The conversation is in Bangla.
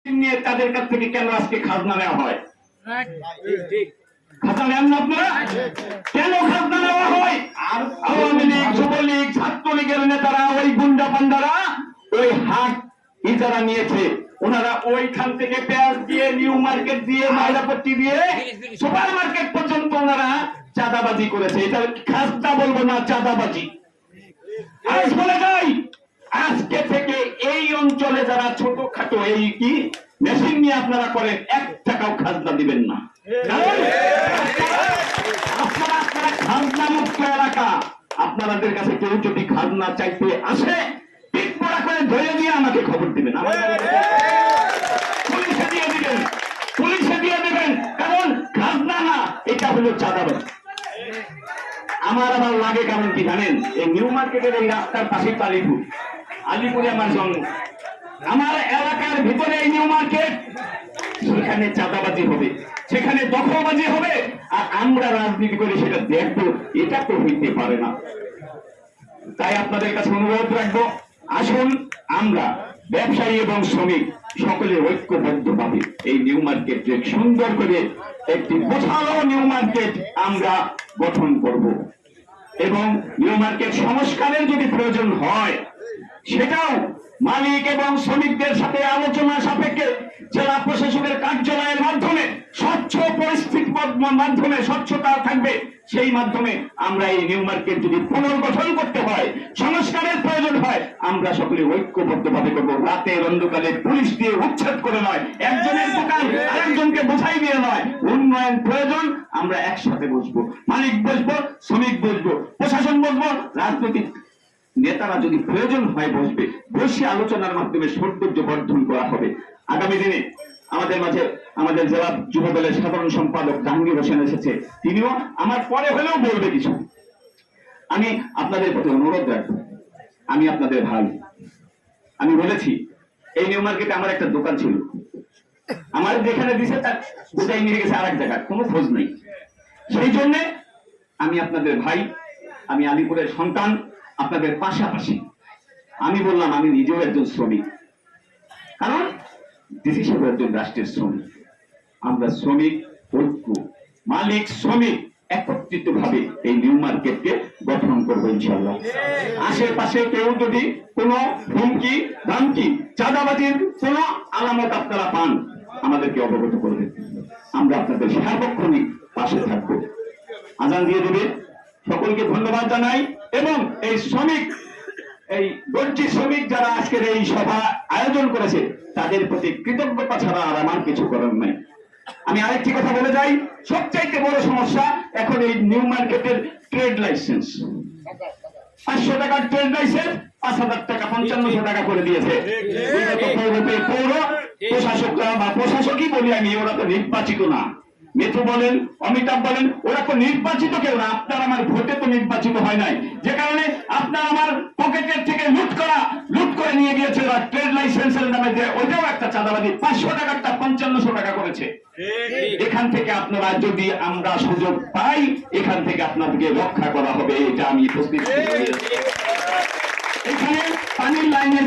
নিয়ে তাদের কাছ থেকে কেন আজকে খাজনা নেওয়া হয়? খাজনা নেন না আপনারা? কেন খাজনা নেওয়া হয়? আর আওয়ামী লীগ, যুবলীগ, ছাত্রলীগের নেতারা, ওই গুন্ডা পান্ডারা ওই হাট ইজারা নিয়েছে। ওনারা ওইখান থেকে পেঁয়াজ দিয়ে, নিউ মার্কেট দিয়ে, ময়লাপট্টি দিয়ে সুপার মার্কেট পর্যন্ত ওনারা চাঁদাবাজি করেছে। এটা খাজনা বলবো না, চাঁদাবাজি। আজ বলে যাই, আজকে থেকে এই অঞ্চলে যারা ছোটখাটো এই কি মেশিন নিয়ে আপনারা করেন, 1 টাকাও খাজনা দিবেন না। কারণ আপনারা খাজনা মুক্ত এলাকা। আপনাদের কাছে কেউ যদি খাজনা চাইতে আসে, পিঠ পড়া করে ধরে দিয়ে আমাকে খবর দিবেন, পুলিশে দিয়ে দিবেন, পুলিশে দিয়ে দিবেন। কারণ খাজনা না, এটা হলো চাঁদাবাজি। আমার আবার লাগে কারণ কি জানেন? এই নিউ মার্কেটের এই রাস্তার পাশে আলিপুরে আমার জন্ম। আমার এলাকার ভিতরে এই নিউ মার্কেট, সেখানে চাঁদাবাজি হবে, সেখানে দখলবাজি হবে, আর আমরা রাজনীতি করে সেটা দেখবো। এটা তো হইতে পারে না। তাই আপনাদের কাছে অনুরোধ রাখবো, আসুন আমরা ব্যবসায়ী এবং শ্রমিক সকলে ঐক্যবদ্ধভাবে এই নিউ মার্কেট সুন্দর করে একটি গোছালো নিউ মার্কেট আমরা গঠন করব। এবং নিউ মার্কেট সংস্কারের যদি প্রয়োজন হয়, সেটাও মালিক এবং শ্রমিকদের সাথে আলোচনা সাপেক্ষে জেলা প্রশাসনের কার্যালয়ের মাধ্যমে স্বচ্ছ পরিস্থিতির মাধ্যমে স্বচ্ছতা থাকবে। সেই মাধ্যমে আমরা এই নিউ মার্কেট যদি পুনর্গঠন করতে হয়, সংস্কারের প্রয়োজন হয়, আমরা সকলে ঐক্যবদ্ধভাবে করবো। রাতের অন্ধকারে পুলিশ দিয়ে উচ্ছেদ করে নয়, একজনের দোকান আরেকজনকে বোঝাই দিয়ে নয়। উন্নয়ন প্রয়োজন, আমরা একসাথে বসবো, মালিক বসবো, শ্রমিক বসবো, প্রশাসন বসবো, রাজনৈতিক নেতারা যদি প্রয়োজন হয় বসবে। বসে আলোচনার মাধ্যমে সৌন্দর্য বর্ধন করা হবে। আগামী দিনে আমাদের মাঝে আমাদের জেলা যুব দলের সাধারণ সম্পাদক জাহাঙ্গীর হোসেন এসেছে, তিনিও আমার পরে হলেও বলবে কিছু। আমি আপনাদের প্রতি অনুরোধ রাখবো, আমি আপনাদের ভাই। আমি বলেছি, এই নিউ মার্কেটে আমার একটা দোকান ছিল, আমার যেখানে দিছে তার গোটাই নিয়ে গেছে আর এক জায়গায়, কোনো খোঁজ নেই। সেই জন্যে আমি আপনাদের ভাই, আমি আলিপুরের সন্তান, আপনাদের পাশাপাশি আমি বললাম আমি নিজেও একজন শ্রমিক, কারণ দেশ হিসেবে একজন রাষ্ট্রের শ্রমিক। আমরা শ্রমিক ঐক্য, মালিক শ্রমিক একত্রিত ভাবে এই নিউ মার্কেটকে গঠন করবো ইনশাআল্লাহ। আশেপাশে কেউ যদি কোনো হুমকি ধামকি চাঁদাবাজির কোনো আলামত আপনারা পান, আমাদেরকে অবগত করবেন। আমরা আপনাদের সার্বক্ষণিক পাশে থাকবো। আজান দিয়ে দেবে। সকলকে ধন্যবাদ জানাই। এবং এই শ্রমিক, এই দর্জি শ্রমিক যারা আজকের এই সভা আয়োজন করেছে, তাদের প্রতি কৃতজ্ঞতা ছাড়া আর আমার কিছু করার নাই। আমি আরেকটি কথা বলে যাই, সবচাইতে বড় সমস্যা এখন এই নিউ মার্কেটের ট্রেড লাইসেন্স। 500 টাকার ট্রেড লাইসেন্স 5000 টাকা, 5500 টাকা করে দিয়েছে। পৌর প্রশাসকরা বা প্রশাসকই বলি আমি, ওরা তো নির্বাচিত না। মিঠু বলেন, অমিতাভ বলেন, ওরা তো নির্বাচিত কেউ না। আপনার আমার ভোটে তো নির্বাচিত হয় নাই, যে কারণে আপনার আমার পকেটের থেকে লুট করে নিয়ে গিয়েছে ট্রেড লাইসেন্সের নামে, যে ওইটাও একটা চাঁদাবাজি। 500 টাকারটা 5500 টাকা করেছে। এখান থেকে আপনারা যদি আমরা সুযোগ পাই, এখান থেকে আপনাদেরকে রক্ষা করা হবে, এটা আমি প্রস্তুত। এখানে পানির লাইনের